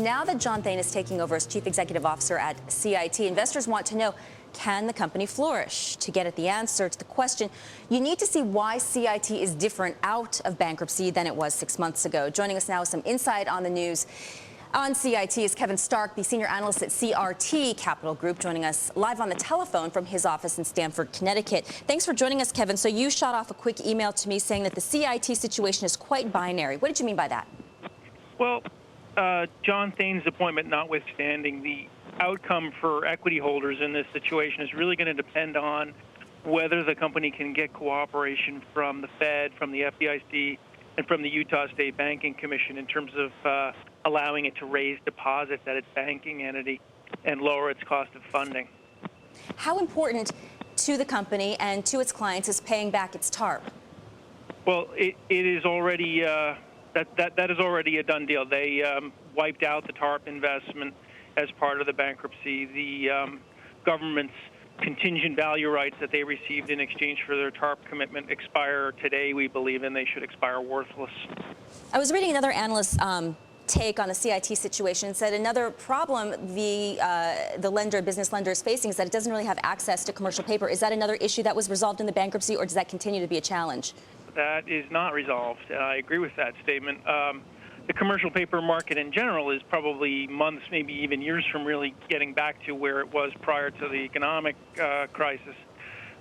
now that John Thain is taking over as chief executive officer at CIT, investors want to know, can the company flourish? To get at the answer to the question, you need to see why CIT is different out of bankruptcy than it was 6 months ago. Joining us now with some insight on the news on CIT is Kevin Starke, the senior analyst at CRT Capital Group, joining us live on the telephone from his office in Stamford, Connecticut. Thanks for joining us, Kevin. So you shot off a quick email to me saying that the CIT situation is quite binary. What did you mean by that? Well, John Thain's appointment notwithstanding, the outcome for equity holders in this situation is really going to depend on whether the company can get cooperation from the Fed, from the FDIC, and from the Utah State Banking Commission in terms of allowing it to raise deposits at its banking entity and lower its cost of funding. How important to the company and to its clients is paying back its TARP? Well, it is already that is already a done deal. They wiped out the TARP investment as part of the bankruptcy. The government's contingent value rights that they received in exchange for their TARP commitment expire today, we believe, and they should expire worthless. I was reading another analyst's take on the CIT situation and said another problem the lender, business lender, is facing is that it doesn't really have access to commercial paper. Is that another issue that was resolved in the bankruptcy, or does that continue to be a challenge? That is not resolved, and I agree with that statement. The commercial paper market in general is probably months, maybe even years from really getting back to where it was prior to the economic crisis.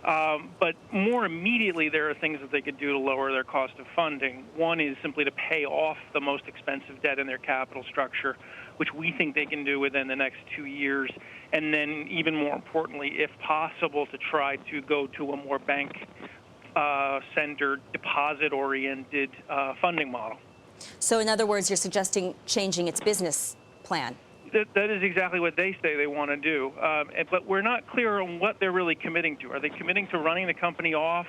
But more immediately, there are things that they could do to lower their cost of funding. One is simply to pay off the most expensive debt in their capital structure, which we think they can do within the next 2 years. And then even more importantly, if possible, to try to go to a more bank-centered, deposit-oriented funding model. So in other words, you're suggesting changing its business plan? That is exactly what they say they want to do. But we're not clear on what they're really committing to. Are they committing to running the company off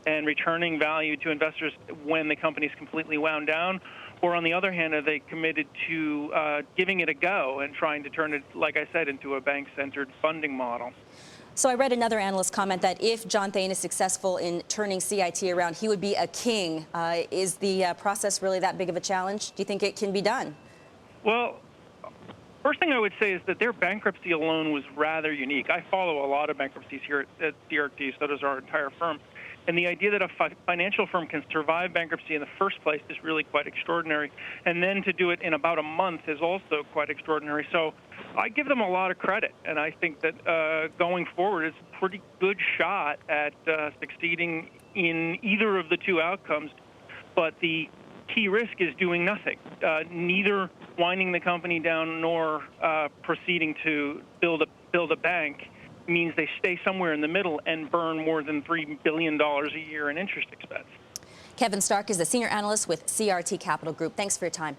and returning value to investors when the company is completely wound down? Or on the other hand, are they committed to giving it a go and trying to turn it, like I said, into a bank-centered funding model? So I read another analyst comment that if John Thain is successful in turning CIT around, he would be a king. Is the process really that big of a challenge? Do you think it can be done? Well, first thing I would say is that their bankruptcy alone was rather unique. I follow a lot of bankruptcies here at CRT, so does our entire firm. And the idea that a financial firm can survive bankruptcy in the first place is really quite extraordinary. And then to do it in about a month is also quite extraordinary. So I give them a lot of credit. And I think that going forward, it's a pretty good shot at succeeding in either of the two outcomes. But the key risk is doing nothing, neither winding the company down nor proceeding to build a bank. Means they stay somewhere in the middle and burn more than $3 billion a year in interest expense. Kevin Starke is the senior analyst with CRT Capital Group. Thanks for your time.